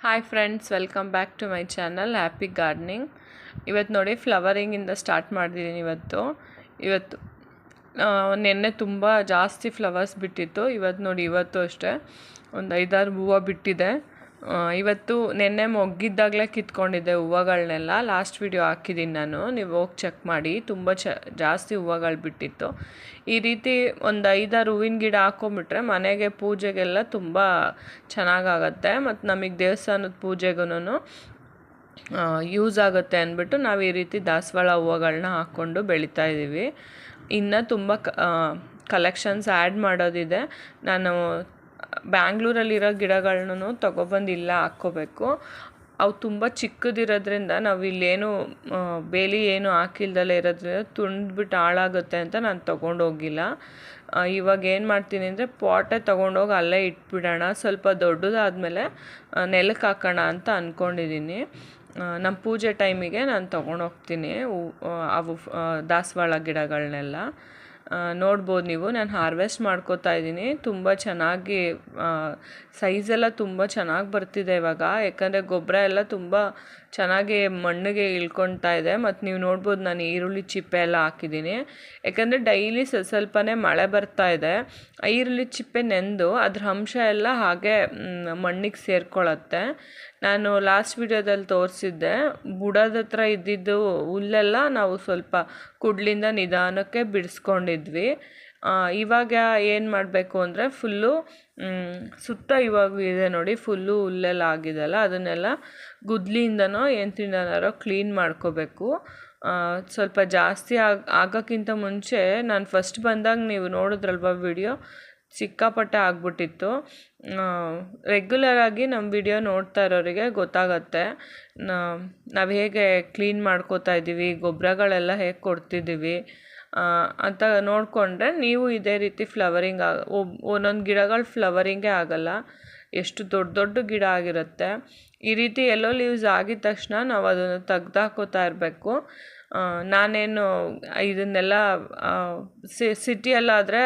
Hi friends, welcome back to my channel happy gardening. ಇವತ್ತು ನೋಡಿ ಫ್ಲವರಿಂಗಿಂದ start ಮಾಡಿದ್ದೀನಿ. ಇವತ್ತು ನೆನ್ನೆ ತುಂಬ ಜಾಸ್ತಿ ಫ್ಲವರ್ಸ್ ಬಿಟ್ಟಿತ್ತು. ಇವತ್ತು ಅಷ್ಟೇ ಒಂದು 5-6 ಹೂವು ಬಿಟ್ಟಿದೆ. ಇವತ್ತು ನೆನ್ನೆ ಮೊಗ್ಗಿದ್ದಾಗಲೇ ಕಿತ್ಕೊಂಡಿದ್ದೆ ಹೂವುಗಳನ್ನೆಲ್ಲ. ಲಾಸ್ಟ್ ವಿಡಿಯೋ ಹಾಕಿದ್ದೀನಿ ನಾನು, ನೀವು ಹೋಗಿ ಚೆಕ್ ಮಾಡಿ. ತುಂಬ ಜಾಸ್ತಿ ಹೂವುಗಳು ಬಿಟ್ಟಿತ್ತು. ಈ ರೀತಿ ಒಂದು 5-6 ಹೂವಿನ ಗಿಡ ಹಾಕೊಂಬಿಟ್ರೆ ಮನೆಗೆ ಪೂಜೆಗೆಲ್ಲ ತುಂಬ ಚೆನ್ನಾಗಾಗತ್ತೆ, ಮತ್ತು ನಮಗೆ ದೇವಸ್ಥಾನದ ಪೂಜೆಗೂ ಯೂಸ್ ಆಗುತ್ತೆ ಅಂದ್ಬಿಟ್ಟು ನಾವು ಈ ರೀತಿ ದಾಸವಾಳ ಹೂವುಗಳನ್ನ ಹಾಕ್ಕೊಂಡು ಬೆಳೀತಾ ಇದ್ದೀವಿ. ಇನ್ನು ತುಂಬ ಕಲೆಕ್ಷನ್ಸ್ ಆ್ಯಡ್ ಮಾಡೋದಿದೆ. ನಾನು ಬ್ಯಾಂಗ್ಳೂರಲ್ಲಿರೋ ಗಿಡಗಳನ್ನೂ ತೊಗೊಬಂದು ಇಲ್ಲ ಹಾಕ್ಕೋಬೇಕು. ಅವು ತುಂಬ ಚಿಕ್ಕದಿರೋದ್ರಿಂದ ನಾವು ಇಲ್ಲೇನು ಬೇಲಿ ಏನು ಹಾಕಿಲ್ದಲ್ಲೇ ಇರೋದ್ರಿಂದ ತುಂಡ್ಬಿಟ್ಟು ಹಾಳಾಗುತ್ತೆ ಅಂತ ನಾನು ತೊಗೊಂಡೋಗಿಲ್ಲ. ಇವಾಗ ಏನು ಮಾಡ್ತೀನಿ ಅಂದರೆ ಪಾಟೇ ತೊಗೊಂಡೋಗಿ ಅಲ್ಲೇ ಇಟ್ಬಿಡೋಣ, ಸ್ವಲ್ಪ ದೊಡ್ಡದಾದಮೇಲೆ ನೆಲಕ್ಕೆ ಹಾಕೋಣ ಅಂತ ಅಂದ್ಕೊಂಡಿದ್ದೀನಿ. ನಮ್ಮ ಪೂಜೆ ಟೈಮಿಗೆ ನಾನು ತೊಗೊಂಡೋಗ್ತೀನಿ ಅವು ದಾಸವಾಳ ಗಿಡಗಳನ್ನೆಲ್ಲ. ನೋಡ್ಬೋದು ನೀವು, ನಾನು ಹಾರ್ವೆಸ್ಟ್ ಮಾಡ್ಕೋತಾ ಇದ್ದೀನಿ. ತುಂಬ ಚೆನ್ನಾಗಿ ಸೈಜೆಲ್ಲ ತುಂಬ ಚೆನ್ನಾಗಿ ಬರ್ತಿದೆ ಇವಾಗ, ಯಾಕಂದರೆ ಗೊಬ್ಬರ ಎಲ್ಲ ತುಂಬ ಚೆನ್ನಾಗಿ ಮಣ್ಣಿಗೆ ಇಳ್ಕೊಳ್ತಾ ಇದೆ. ಮತ್ತು ನೀವು ನೋಡ್ಬೋದು ನಾನು ಈರುಳ್ಳಿ ಚಿಪ್ಪೆ ಎಲ್ಲ ಹಾಕಿದ್ದೀನಿ, ಯಾಕಂದರೆ ಡೈಲಿ ಸ್ವಲ್ಪನೇ ಮಳೆ ಬರ್ತಾ ಇದೆ. ಈರುಳ್ಳಿ ಚಿಪ್ಪೆ ನೆಂದು ಅದ್ರ ಅಂಶ ಎಲ್ಲ ಹಾಗೆ ಮಣ್ಣಿಗೆ ಸೇರ್ಕೊಳ್ಳುತ್ತೆ. ನಾನು ಲಾಸ್ಟ್ ವಿಡಿಯೋದಲ್ಲಿ ತೋರಿಸಿದ್ದೆ, ಬುಡದ ಹತ್ರ ಇದ್ದಿದ್ದು ಹುಲ್ಲೆಲ್ಲ ನಾವು ಸ್ವಲ್ಪ ಕುಡ್ಲಿಂದ ನಿಧಾನಕ್ಕೆ ಬಿಡಿಸ್ಕೊಂಡಿದ್ವಿ. ಇವಾಗ ಏನು ಮಾಡಬೇಕು ಅಂದರೆ ಫುಲ್ಲು ಸುತ್ತ ಇವಾಗ ಇದೆ ನೋಡಿ, ಫುಲ್ಲು ಹುಲ್ಲೆಲ್ಲ ಆಗಿದೆಲ್ಲ, ಅದನ್ನೆಲ್ಲ ಗುದ್ಲಿಯಿಂದನೋ ಎಂತಿಂದನಾರೋ ಕ್ಲೀನ್ ಮಾಡ್ಕೋಬೇಕು. ಸ್ವಲ್ಪ ಜಾಸ್ತಿ ಆಗೋಕ್ಕಿಂತ ಮುಂಚೆ ನಾನು ಫಸ್ಟ್ ಬಂದಾಗ ನೀವು ನೋಡಿದ್ರಲ್ವ ವಿಡಿಯೋ, ಸಿಕ್ಕಾಪಟ್ಟೆ ಆಗ್ಬಿಟ್ಟಿತ್ತು. ರೆಗ್ಯುಲರಾಗಿ ನಮ್ಮ ವಿಡಿಯೋ ನೋಡ್ತಾ ಇರೋರಿಗೆ ಗೊತ್ತಾಗತ್ತೆ ನಾವು ಹೇಗೆ ಕ್ಲೀನ್ ಮಾಡ್ಕೋತಾ ಇದ್ದೀವಿ, ಗೊಬ್ಬರಗಳೆಲ್ಲ ಹೇಗೆ ಕೊಡ್ತಿದ್ದೀವಿ ಅಂತ ನೋಡಿಕೊಂಡ್ರೆ ನೀವು ಇದೇ ರೀತಿ ಫ್ಲವರಿಂಗ್ ಒಂದೊಂದು ಗಿಡಗಳು ಫ್ಲವರಿಂಗೇ ಆಗಲ್ಲ, ಎಷ್ಟು ದೊಡ್ಡ ದೊಡ್ಡ ಗಿಡ ಆಗಿರುತ್ತೆ. ಈ ರೀತಿ ಎಲ್ಲೋ ಲೀವ್ಸ್ ಆಗಿದ ತಕ್ಷಣ ನಾವು ಅದನ್ನು ತೆಗ್ದಾಕೋತಾ ಇರಬೇಕು. ನಾನೇನು ಇದನ್ನೆಲ್ಲ ಸಿಟಿಯಲ್ಲಾದರೆ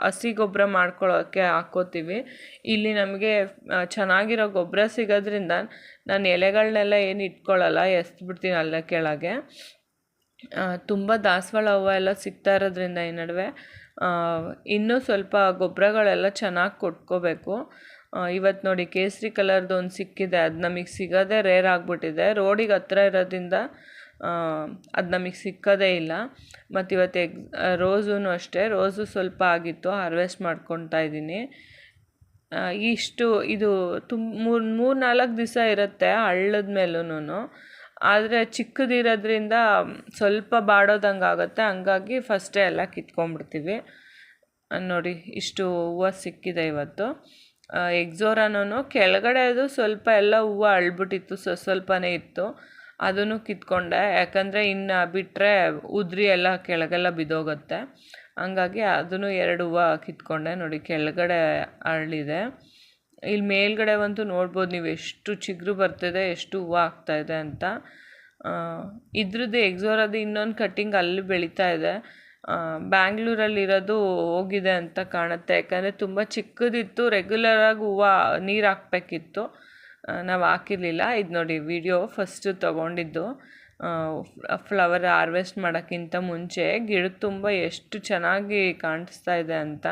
ಹಸಿ ಗೊಬ್ಬರ ಮಾಡ್ಕೊಳ್ಳೋಕ್ಕೆ ಹಾಕ್ಕೋತೀವಿ. ಇಲ್ಲಿ ನಮಗೆ ಚೆನ್ನಾಗಿರೋ ಗೊಬ್ಬರ ಸಿಗೋದ್ರಿಂದ ನಾನು ಎಲೆಗಳನ್ನೆಲ್ಲ ಏನು ಇಟ್ಕೊಳ್ಳಲ್ಲ, ಎಸ್ಬಿಡ್ತೀನಿ ಅಲ್ಲೇ ಕೆಳಗೆ. ತುಂಬ ದಾಸವಾಳ ಹೂವು ಎಲ್ಲ ಸಿಗ್ತಾ ಇರೋದ್ರಿಂದ ಈ ನಡುವೆ ಇನ್ನೂ ಸ್ವಲ್ಪ ಗೊಬ್ಬರಗಳೆಲ್ಲ ಚೆನ್ನಾಗಿ ಕೊಟ್ಕೋಬೇಕು. ಇವತ್ತು ನೋಡಿ ಕೇಸರಿ ಕಲರ್ದು ಒಂದು ಸಿಕ್ಕಿದೆ, ಅದು ನಮಗೆ ಸಿಗೋದೇ ರೇರ್ ಆಗಿಬಿಟ್ಟಿದೆ. ರೋಡಿಗೆ ಹತ್ರ ಇರೋದ್ರಿಂದ ಅದು ನಮಗೆ ಸಿಕ್ಕೋದೇ ಇಲ್ಲ. ಮತ್ತು ಇವತ್ತು ರೋಸೂ ಅಷ್ಟೇ, ರೋಸು ಸ್ವಲ್ಪ ಆಗಿತ್ತು, ಹಾರ್ವೆಸ್ಟ್ ಮಾಡ್ಕೊತಾ ಇದ್ದೀನಿ. ಇದು 3-4 ದಿವಸ ಇರುತ್ತೆ ಹಳ್ಳದ ಮೇಲೂ, ಆದರೆ ಚಿಕ್ಕದಿರೋದ್ರಿಂದ ಸ್ವಲ್ಪ ಬಾಡೋದಂಗೆ ಆಗುತ್ತೆ. ಹಂಗಾಗಿ ಫಸ್ಟೇ ಎಲ್ಲ ಕಿತ್ಕೊಂಡ್ಬಿಡ್ತೀವಿ. ನೋಡಿ ಇಷ್ಟು ಹೂವು ಸಿಕ್ಕಿದೆ ಇವತ್ತು. ಎಕ್ಸೋರಾನೂ ಕೆಳಗಡೆ ಅದು ಸ್ವಲ್ಪ ಎಲ್ಲ ಹೂವು ಅಳ್ಬಿಟ್ಟಿತ್ತು, ಸ್ವಲ್ಪನೇ ಇತ್ತು, ಅದನ್ನು ಕಿತ್ಕೊಂಡೆ. ಯಾಕಂದರೆ ಇನ್ನು ಬಿಟ್ಟರೆ ಉದ್ರಿ ಎಲ್ಲ ಕೆಳಗೆಲ್ಲ ಬಿದ್ದೋಗುತ್ತೆ, ಹಂಗಾಗಿ ಅದನ್ನು 2 ಹೂವು ಕಿತ್ಕೊಂಡೆ. ನೋಡಿ ಕೆಳಗಡೆ ಅರಳಿದೆ. ಇಲ್ಲಿ ಮೇಲ್ಗಡೆ ಅಂತೂ ನೋಡ್ಬೋದು ನೀವು ಎಷ್ಟು ಚಿಗುರು ಬರ್ತಿದೆ, ಎಷ್ಟು ಹೂವು ಆಗ್ತಾಯಿದೆ ಅಂತ. ಇದ್ರದ್ದು ಎಕ್ಸೋರದ್ದು ಇನ್ನೊಂದು ಕಟ್ಟಿಂಗ್ ಅಲ್ಲಿ ಬೆಳೀತಾ ಇದೆ. ಬ್ಯಾಂಗ್ಳೂರಲ್ಲಿರೋದು ಹೋಗಿದೆ ಅಂತ ಕಾಣುತ್ತೆ, ಯಾಕಂದರೆ ತುಂಬ ಚಿಕ್ಕದಿತ್ತು. ರೆಗ್ಯುಲರಾಗಿ ಹೂವು ನೀರು ಹಾಕಬೇಕಿತ್ತು, ನಾವು ಹಾಕಿರಲಿಲ್ಲ. ಇದು ನೋಡಿ ವಿಡಿಯೋ ಫಸ್ಟು ತೊಗೊಂಡಿದ್ದು ಫ್ಲವರ್ ಹಾರ್ವೆಸ್ಟ್ ಮಾಡೋಕ್ಕಿಂತ ಮುಂಚೆ. ಗಿಡದ ತುಂಬ ಎಷ್ಟು ಚೆನ್ನಾಗಿ ಕಾಣಿಸ್ತಾ ಇದೆ ಅಂತ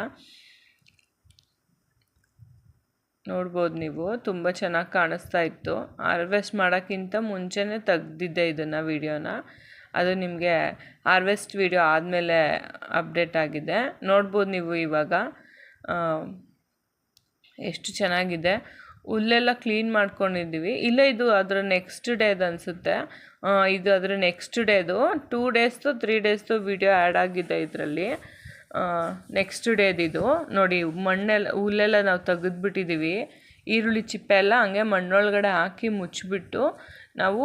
ನೋಡ್ಬೋದು ನೀವು, ತುಂಬ ಚೆನ್ನಾಗಿ ಕಾಣಿಸ್ತಾ ಇತ್ತು. ಹಾರ್ವೆಸ್ಟ್ ಮಾಡೋಕ್ಕಿಂತ ಮುಂಚೆನೇ ತೆಗ್ದಿದ್ದೆ ಇದನ್ನು ವಿಡಿಯೋನ, ಅದು ನಿಮಗೆ ಹಾರ್ವೆಸ್ಟ್ ವಿಡಿಯೋ ಆದಮೇಲೆ ಅಪ್ಡೇಟ್ ಆಗಿದೆ. ನೋಡ್ಬೋದು ನೀವು ಇವಾಗ ಎಷ್ಟು ಚೆನ್ನಾಗಿದೆ. ಹುಲ್ಲೆಲ್ಲ ಕ್ಲೀನ್ ಮಾಡ್ಕೊಂಡಿದ್ದೀವಿ. ಇದು ಅದರ ನೆಕ್ಸ್ಟ್ ಡೇದು ಅನಿಸುತ್ತೆ. ಇದು ಅದರ ನೆಕ್ಸ್ಟ್ ಡೇದು 2 ಡೇಸ್ದು 3 ಡೇಸ್ದು ವಿಡಿಯೋ ಆ್ಯಡ್ ಆಗಿದೆ ಇದರಲ್ಲಿ. ನೆಕ್ಸ್ಟ್ ಡೇದಿದು ನೋಡಿ, ಹುಲ್ಲೆಲ್ಲ ನಾವು ತೆಗೆದುಬಿಟ್ಟಿದ್ದೀವಿ. ಈರುಳ್ಳಿ ಚಿಪ್ಪೆ ಎಲ್ಲ ಹಂಗೆ ಮಣ್ಣೊಳಗಡೆ ಹಾಕಿ ಮುಚ್ಚಿಬಿಟ್ಟು ನಾವು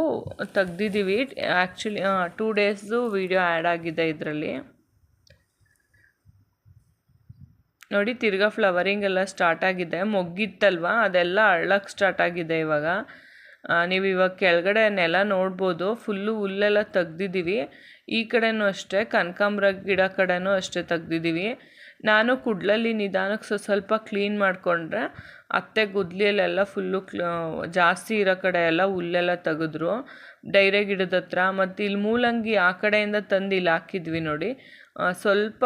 ತೆಗ್ದಿದ್ದೀವಿ. ಆ್ಯಕ್ಚುಲಿ 2 ಡೇಸ್ದು ವಿಡಿಯೋ ಆ್ಯಡ್ ಆಗಿದೆ ಇದರಲ್ಲಿ. ನೋಡಿ ತಿರ್ಗಾ ಫ್ಲವರಿಂಗ್ ಎಲ್ಲ ಸ್ಟಾರ್ಟ್ ಆಗಿದೆ. ಮೊಗ್ಗಿತ್ತಲ್ವ, ಅದೆಲ್ಲ ಅರಳಕ್ಕೆ ಸ್ಟಾರ್ಟ್ ಆಗಿದೆ ಇವಾಗ. ನೀವು ಇವಾಗ ಕೆಳಗಡೆ ನೆಲ ನೋಡ್ಬೋದು, ಫುಲ್ಲು ಹುಲ್ಲೆಲ್ಲ ತೆಗ್ದಿದ್ದೀವಿ. ಈ ಕಡೆನೂ ಅಷ್ಟೇ, ಕನಕಾಂಬರ ಗಿಡ ಕಡೆನೂ ಅಷ್ಟೇ ತೆಗ್ದಿದ್ದೀವಿ. ನಾನು ಕುಡ್ಲಲ್ಲಿ ನಿಧಾನಕ್ಕೆ ಸ್ವಲ್ಪ ಕ್ಲೀನ್ ಮಾಡಿಕೊಂಡ್ರೆ ಅತ್ತೆ ಗುದ್ಲಿಯಲ್ಲೆಲ್ಲ ಫುಲ್ಲು ಜಾಸ್ತಿ ಇರೋ ಕಡೆ ಎಲ್ಲ ಹುಲ್ಲೆಲ್ಲ ತೆಗೆದ್ರು ಡೈರೆ ಗಿಡದ ಹತ್ರ. ಮತ್ತು ಇಲ್ಲಿ ಮೂಲಂಗಿ ಆ ಕಡೆಯಿಂದ ತಂದು ಇಲ್ಲಿ ಹಾಕಿದ್ವಿ ನೋಡಿ. ಸ್ವಲ್ಪ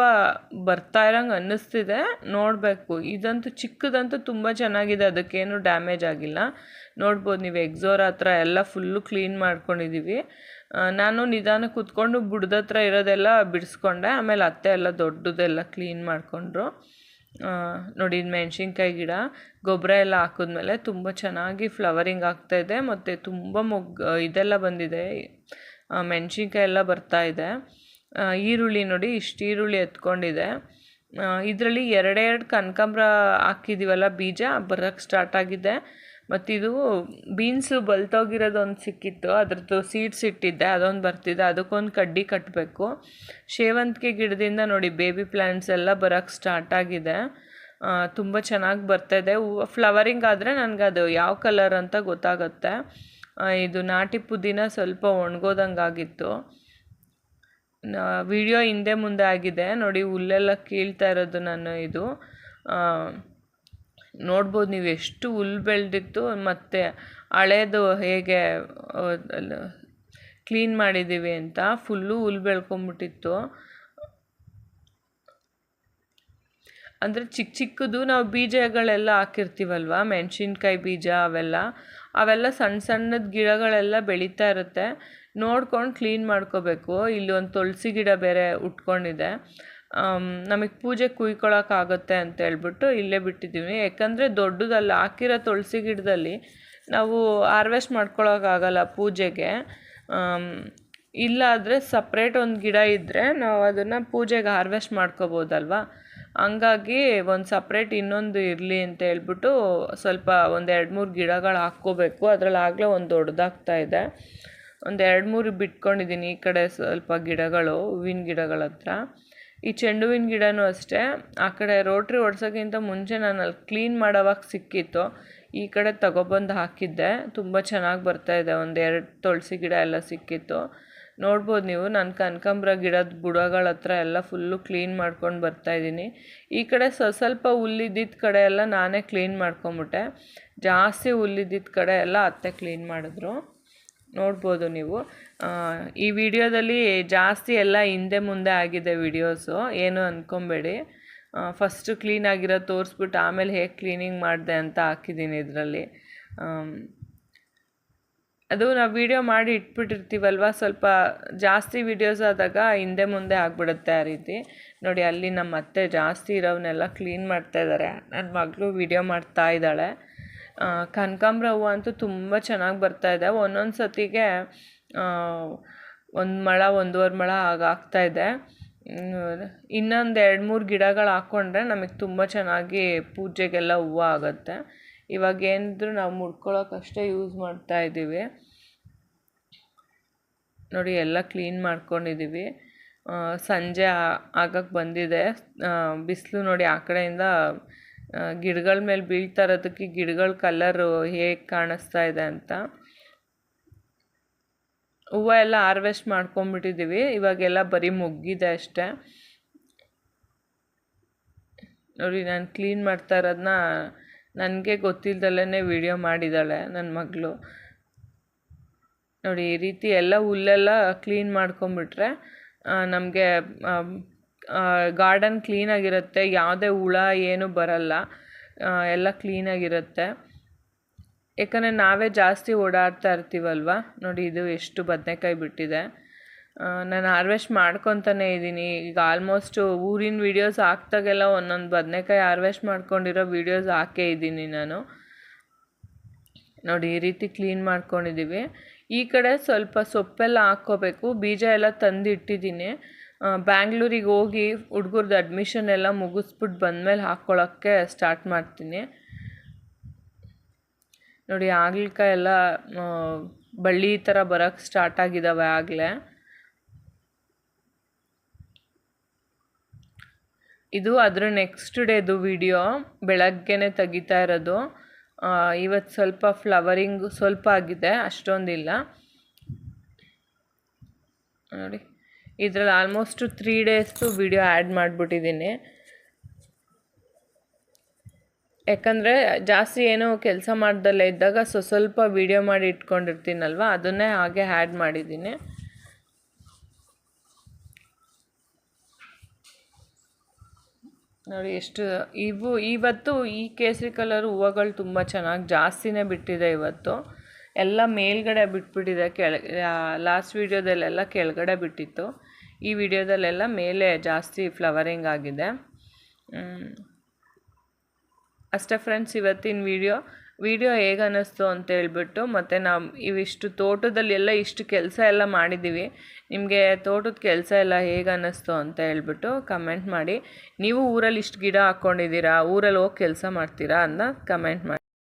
ಬರ್ತಾ ಇರೋಂಗೆ ಅನ್ನಿಸ್ತಿದೆ, ನೋಡಬೇಕು. ಇದಂತೂ ಚಿಕ್ಕದಂತೂ ತುಂಬ ಚೆನ್ನಾಗಿದೆ, ಅದಕ್ಕೇನು ಡ್ಯಾಮೇಜ್ ಆಗಿಲ್ಲ. ನೋಡ್ಬೋದು ನೀವು ಎಕ್ಸೋರ ಹತ್ರ ಎಲ್ಲ ಫುಲ್ಲು ಕ್ಲೀನ್ ಮಾಡ್ಕೊಂಡಿದ್ದೀವಿ. ನಾನು ನಿಧಾನ ಕೂತ್ಕೊಂಡು ಬುಡದ ಹತ್ರ ಇರೋದೆಲ್ಲ ಬಿಡಿಸ್ಕೊಂಡೆ. ಆಮೇಲೆ ಅತ್ತೆ ಎಲ್ಲ ದೊಡ್ಡದೆಲ್ಲ ಕ್ಲೀನ್ ಮಾಡಿಕೊಂಡ್ರು. ನೋಡಿ ಇದು ಮೆಣಸಿನ್ಕಾಯಿ ಗಿಡ ಗೊಬ್ಬರ ಎಲ್ಲ ಹಾಕಿದ್ಮೇಲೆ ತುಂಬ ಚೆನ್ನಾಗಿ ಫ್ಲವರಿಂಗ್ ಆಗ್ತಾಯಿದೆ ಮತ್ತು ತುಂಬ ಇದೆಲ್ಲ ಬಂದಿದೆ, ಮೆಣಸಿನ್ಕಾಯಿ ಎಲ್ಲ ಬರ್ತಾಯಿದೆ. ಈರುಳ್ಳಿ ನೋಡಿ ಇಷ್ಟು ಈರುಳ್ಳಿ ಎತ್ಕೊಂಡಿದೆ. ಇದರಲ್ಲಿ ಎರಡೆರಡು ಕನಕಾಂಬ್ರ ಹಾಕಿದ್ದೀವಲ್ಲ ಬೀಜ ಬರೋಕ್ಕೆ ಸ್ಟಾರ್ಟ್ ಆಗಿದೆ. ಮತ್ತು ಇದು ಬೀನ್ಸು ಬಲ್ತೋಗಿರೋದೊಂದು ಸಿಕ್ಕಿತ್ತು, ಅದ್ರದ್ದು ಸೀಡ್ಸ್ ಇಟ್ಟಿದ್ದೆ, ಅದೊಂದು ಬರ್ತಿದೆ, ಅದಕ್ಕೊಂದು ಕಡ್ಡಿ ಕಟ್ಟಬೇಕು. ಸೇವಂತಿಗೆ ಗಿಡದಿಂದ ನೋಡಿ ಬೇಬಿ ಪ್ಲ್ಯಾಂಟ್ಸ್ ಎಲ್ಲ ಬರೋಕ್ಕೆ ಸ್ಟಾರ್ಟ್ ಆಗಿದೆ. ತುಂಬ ಚೆನ್ನಾಗಿ ಬರ್ತಾಯಿದೆ. ಹೂವು ಫ್ಲವರಿಂಗ್ ಆದರೆ ನನಗದು ಯಾವ ಕಲರ್ ಅಂತ ಗೊತ್ತಾಗುತ್ತೆ. ಇದು ನಾಟಿ ಪುದೀನ ಸ್ವಲ್ಪ ಒಣಗೋದಂಗೆ ಆಗಿತ್ತು. ವಿಡಿಯೋ ಹಿಂದೆ ಮುಂದೆ ಆಗಿದೆ ನೋಡಿ, ಹುಲ್ಲೆಲ್ಲ ಕೀಳ್ತಾ ಇರೋದು ನಾನು. ಇದು ನೋಡ್ಬೋದು ನೀವು ಎಷ್ಟು ಹುಲ್ಲು ಬೆಳೆದಿತ್ತು ಮತ್ತು ಹಳೇದು ಹೇಗೆ ಕ್ಲೀನ್ ಮಾಡಿದ್ದೀವಿ ಅಂತ. ಫುಲ್ಲು ಹುಲ್ಲು ಬೆಳ್ಕೊಂಬಿಟ್ಟಿತ್ತು. ಅಂದರೆ ಚಿಕ್ಕ ಚಿಕ್ಕದು ನಾವು ಬೀಜಗಳೆಲ್ಲ ಹಾಕಿರ್ತೀವಲ್ವ, ಮೆಣಸಿನ್ಕಾಯಿ ಬೀಜ ಅವೆಲ್ಲ ಸಣ್ಣ ಸಣ್ಣದ ಗಿಡಗಳೆಲ್ಲ ಬೆಳೀತಾ ಇರುತ್ತೆ. ನೋಡ್ಕೊಂಡು ಕ್ಲೀನ್ ಮಾಡ್ಕೋಬೇಕು. ಇಲ್ಲಿ ಒಂದು ತುಳಸಿ ಗಿಡ ಬೇರೆ ಉಟ್ಕೊಂಡಿದೆ, ನಮಗೆ ಪೂಜೆ ಕುಯ್ಕೊಳ್ಳೋಕ್ಕಾಗುತ್ತೆ ಅಂತ ಹೇಳ್ಬಿಟ್ಟು ಇಲ್ಲೇ ಬಿಟ್ಟಿದ್ದೀವಿ. ಯಾಕಂದರೆ ದೊಡ್ಡದಲ್ಲ, ಹಾಕಿರೋ ತುಳಸಿ ಗಿಡದಲ್ಲಿ ನಾವು ಹಾರ್ವೆಸ್ಟ್ ಮಾಡ್ಕೊಳ್ಳೋಕ್ಕಾಗಲ್ಲ ಪೂಜೆಗೆ. ಇಲ್ಲಾದರೆ ಸಪ್ರೇಟ್ ಒಂದು ಗಿಡ ಇದ್ದರೆ ನಾವು ಅದನ್ನು ಪೂಜೆಗೆ ಹಾರ್ವೆಸ್ಟ್ ಮಾಡ್ಕೋಬೋದಲ್ವ. ಹಂಗಾಗಿ ಒಂದು ಸಪ್ರೇಟ್ ಇನ್ನೊಂದು ಇರಲಿ ಅಂತ ಹೇಳ್ಬಿಟ್ಟು ಸ್ವಲ್ಪ ಒಂದು 2-3 ಗಿಡಗಳು ಹಾಕ್ಕೋಬೇಕು. ಅದರಲ್ಲಿ ಆಗಲೇ ಒಂದು ದೊಡ್ಡದಾಗ್ತಾಯಿದೆ. ಒಂದು 2-3 ಬಿಟ್ಕೊಂಡಿದ್ದೀನಿ ಈ ಕಡೆ ಸ್ವಲ್ಪ ಗಿಡಗಳು, ಹೂವಿನ ಗಿಡಗಳ ಹತ್ರ. ಈ ಚೆಂಡು ಹೂವಿನ ಗಿಡನೂ ಅಷ್ಟೇ, ಆ ಕಡೆ ರೋಟ್ರಿ ಓಡಿಸೋಕ್ಕಿಂತ ಮುಂಚೆ ನಾನು ಅಲ್ಲಿ ಕ್ಲೀನ್ ಮಾಡೋವಾಗ ಸಿಕ್ಕಿತ್ತು, ಈ ಕಡೆ ತಗೊಬಂದು ಹಾಕಿದ್ದೆ. ತುಂಬ ಚೆನ್ನಾಗಿ ಬರ್ತಾಯಿದೆ. ಒಂದು 2 ತುಳಸಿ ಗಿಡ ಎಲ್ಲ ಸಿಕ್ಕಿತ್ತು. ನೋಡ್ಬೋದು ನೀವು, ನಾನು ಕನಕಾಂಬ್ರ ಗಿಡದ ಬುಡಗಳ ಹತ್ರ ಎಲ್ಲ ಫುಲ್ಲು ಕ್ಲೀನ್ ಮಾಡ್ಕೊಂಡು ಬರ್ತಾಯಿದ್ದೀನಿ. ಈ ಕಡೆ ಸ್ವಲ್ಪ ಹುಲ್ಲಿದ್ದಿದ್ದ ಕಡೆ ಎಲ್ಲ ನಾನೇ ಕ್ಲೀನ್ ಮಾಡ್ಕೊಂಬಿಟ್ಟೆ. ಜಾಸ್ತಿ ಹುಲ್ಲಿದ್ದಿದ್ದ ಕಡೆ ಎಲ್ಲ ಅತ್ತೆ ಕ್ಲೀನ್ ಮಾಡಿದ್ರು. ನೋಡ್ಬೋದು ನೀವು. ಈ ವಿಡಿಯೋದಲ್ಲಿ ಜಾಸ್ತಿ ಎಲ್ಲ ಹಿಂದೆ ಮುಂದೆ ಆಗಿದೆ ವಿಡಿಯೋಸು, ಏನು ಅಂದ್ಕೊಬೇಡಿ. ಫಸ್ಟು ಕ್ಲೀನಾಗಿರೋ ತೋರಿಸ್ಬಿಟ್ಟು ಆಮೇಲೆ ಹೇಗೆ ಕ್ಲೀನಿಂಗ್ ಮಾಡಿದೆ ಅಂತ ಹಾಕಿದ್ದೀನಿ ಇದರಲ್ಲಿ. ಅದು ನಾವು ವಿಡಿಯೋ ಮಾಡಿ ಇಟ್ಬಿಟ್ಟಿರ್ತೀವಲ್ವ, ಸ್ವಲ್ಪ ಜಾಸ್ತಿ ವಿಡಿಯೋಸ್ ಆದಾಗ ಹಿಂದೆ ಮುಂದೆ ಆಗಿಬಿಡುತ್ತೆ ಆ ರೀತಿ. ನೋಡಿ ಅಲ್ಲಿ ನಮ್ಮ ಅತ್ತೆ ಜಾಸ್ತಿ ಇರೋವನ್ನೆಲ್ಲ ಕ್ಲೀನ್ ಮಾಡ್ತಾಯಿದ್ದಾರೆ, ನನ್ನ ಮಗಳು ವಿಡಿಯೋ ಮಾಡ್ತಾ ಇದ್ದಾಳೆ. ಕನಕಾಂಬ್ರ ಹೂವು ಅಂತೂ ತುಂಬ ಚೆನ್ನಾಗಿ ಬರ್ತಾಯಿದೆ. ಒಂದೊಂದು ಸತಿಗೆ 1 ಮೊಳ 1.5 ಮೊಳ ಆಗ್ತಾಯಿದೆ. ಇನ್ನೊಂದು 2-3 ಗಿಡಗಳು ಹಾಕ್ಕೊಂಡ್ರೆ ನಮಗೆ ತುಂಬ ಚೆನ್ನಾಗಿ ಪೂಜೆಗೆಲ್ಲ ಹೂವು ಆಗುತ್ತೆ. ಇವಾಗ ಏನಿದ್ರು ನಾವು ಮುಡ್ಕೊಳ್ಳೋಕ್ಕಷ್ಟೇ ಯೂಸ್ ಮಾಡ್ತಾಯಿದ್ದೀವಿ. ನೋಡಿ ಎಲ್ಲ ಕ್ಲೀನ್ ಮಾಡ್ಕೊಂಡಿದ್ದೀವಿ. ಸಂಜೆ ಆಗಕ್ಕೆ ಬಂದಿದೆ. ಬಿಸಿಲು ನೋಡಿ ಆ ಕಡೆಯಿಂದ ಗಿಡಗಳ ಮೇಲೆ ಬೀಳ್ತಾ ಇರೋದಕ್ಕೆ ಗಿಡಗಳ ಕಲರು ಹೇಗೆ ಕಾಣಿಸ್ತಾ ಇದೆ ಅಂತ. ಹೂವು ಎಲ್ಲ ಹಾರ್ವೆಸ್ಟ್ ಮಾಡ್ಕೊಂಬಿಟ್ಟಿದ್ದೀವಿ. ಇವಾಗೆಲ್ಲ ಬರೀ ಮುಗ್ಗಿದೆ ಅಷ್ಟೇ. ನೋಡಿ ನಾನು ಕ್ಲೀನ್ ಮಾಡ್ತಾ ಇರೋದನ್ನ ನನಗೆ ಗೊತ್ತಿಲ್ದಲೇ ವಿಡಿಯೋ ಮಾಡಿದ್ದಾಳೆ ನನ್ನ ಮಗಳು. ನೋಡಿ ಈ ರೀತಿ ಎಲ್ಲ ಹುಲ್ಲೆಲ್ಲ ಕ್ಲೀನ್ ಮಾಡ್ಕೊಂಬಿಟ್ರೆ ನಮಗೆ ಗಾರ್ಡನ್ ಕ್ಲೀನಾಗಿರುತ್ತೆ, ಯಾವುದೇ ಹುಳ ಏನು ಬರಲ್ಲ, ಎಲ್ಲ ಕ್ಲೀನಾಗಿರುತ್ತೆ. ಯಾಕಂದರೆ ನಾವೇ ಜಾಸ್ತಿ ಓಡಾಡ್ತಾ ಇರ್ತೀವಲ್ವ. ನೋಡಿ ಇದು ಎಷ್ಟು ಬದನೆಕಾಯಿ ಬಿಟ್ಟಿದೆ. ನಾನು ಹಾರ್ವೆಸ್ಟ್ ಮಾಡ್ಕೊತಾನೆ ಇದ್ದೀನಿ. ಈಗ ಆಲ್ಮೋಸ್ಟ್ ಊರಿನ ವೀಡಿಯೋಸ್ ಹಾಕ್ದಾಗೆಲ್ಲ ಒಂದೊಂದು ಬದನೆಕಾಯಿ ಹಾರ್ವೆಸ್ಟ್ ಮಾಡ್ಕೊಂಡಿರೋ ವೀಡಿಯೋಸ್ ಹಾಕೇ ಇದ್ದೀನಿ ನಾನು. ನೋಡಿ ಈ ರೀತಿ ಕ್ಲೀನ್ ಮಾಡ್ಕೊಂಡಿದ್ದೀವಿ. ಈ ಕಡೆ ಸ್ವಲ್ಪ ಸೊಪ್ಪೆಲ್ಲ ಹಾಕ್ಕೋಬೇಕು. ಬೀಜ ಎಲ್ಲ ತಂದು ಇಟ್ಟಿದ್ದೀನಿ. ಬ್ಯಾಂಗ್ಳೂರಿಗೆ ಹೋಗಿ ಹುಡುಗರ್ದು ಅಡ್ಮಿಷನ್ ಎಲ್ಲ ಮುಗಿಸ್ಬಿಟ್ಟು ಬಂದಮೇಲೆ ಹಾಕ್ಕೊಳ್ಳೋಕ್ಕೆ ಸ್ಟಾರ್ಟ್ ಮಾಡ್ತೀನಿ. ನೋಡಿ ಹಾಗಲಕಾಯಿ ಎಲ್ಲ ಬಳ್ಳಿ ಥರ ಬರೋಕ್ಕೆ ಸ್ಟಾರ್ಟ್ ಆಗಿದ್ದಾವೆ ಆಗಲೇ. ಇದು ಅದರ ನೆಕ್ಸ್ಟ್ ಡೇದು ವಿಡಿಯೋ, ಬೆಳಗ್ಗೆನೇ ತೆಗಿತಾ ಇರೋದು. ಇವತ್ತು ಸ್ವಲ್ಪ ಫ್ಲವರಿಂಗ್ ಸ್ವಲ್ಪ ಆಗಿದೆ, ಅಷ್ಟೊಂದಿಲ್ಲ. ನೋಡಿ ಇದರಲ್ಲಿ ಆಲ್ಮೋಸ್ಟ್ 3 ಡೇಸ್ದು ವಿಡಿಯೋ ಆ್ಯಡ್ ಮಾಡಿಬಿಟ್ಟಿದ್ದೀನಿ. ಯಾಕಂದರೆ ಜಾಸ್ತಿ ಏನೋ ಕೆಲಸ ಮಾಡ್ದಲ್ಲೇ ಇದ್ದಾಗ ಸ್ವಲ್ಪ ವೀಡಿಯೋ ಮಾಡಿ ಇಟ್ಕೊಂಡಿರ್ತೀನಲ್ವ, ಅದನ್ನೇ ಹಾಗೆ ಆ್ಯಡ್ ಮಾಡಿದ್ದೀನಿ. ನೋಡಿ ಎಷ್ಟು ಇವತ್ತು ಈ ಕೇಸರಿ ಕಲರ್ ಹೂವುಗಳು ತುಂಬ ಚೆನ್ನಾಗಿ ಜಾಸ್ತಿನೇ ಬಿಟ್ಟಿದೆ. ಇವತ್ತು ಎಲ್ಲ ಮೇಲ್ಗಡೆ ಬಿಟ್ಬಿಟ್ಟಿದೆ, ಲಾಸ್ಟ್ ವೀಡಿಯೋದಲ್ಲೆಲ್ಲ ಕೆಳಗಡೆ ಬಿಟ್ಟಿತ್ತು, ಈ ವಿಡಿಯೋದಲ್ಲೆಲ್ಲ ಮೇಲೆ ಜಾಸ್ತಿ ಫ್ಲವರಿಂಗ್ ಆಗಿದೆ. ಅಷ್ಟೇ ಫ್ರೆಂಡ್ಸ್, ಇವತ್ತಿನ ವಿಡಿಯೋ ಹೇಗೆ ಅನ್ನಿಸ್ತು ಅಂತ ಹೇಳ್ಬಿಟ್ಟು, ಮತ್ತು ನಾವು ಇವಿಷ್ಟು ತೋಟದಲ್ಲಿ ಎಲ್ಲ ಇಷ್ಟು ಕೆಲಸ ಎಲ್ಲ ಮಾಡಿದ್ದೀವಿ, ನಿಮಗೆ ತೋಟದ ಕೆಲಸ ಎಲ್ಲ ಹೇಗೆ ಅನ್ನಿಸ್ತು ಅಂತ ಹೇಳ್ಬಿಟ್ಟು ಕಮೆಂಟ್ ಮಾಡಿ. ನೀವು ಊರಲ್ಲಿ ಇಷ್ಟು ಗಿಡ ಹಾಕ್ಕೊಂಡಿದ್ದೀರಾ, ಊರಲ್ಲಿ ಹೋಗಿ ಕೆಲಸ ಮಾಡ್ತೀರಾ ಅಂತ ಕಮೆಂಟ್ ಮಾಡಿ.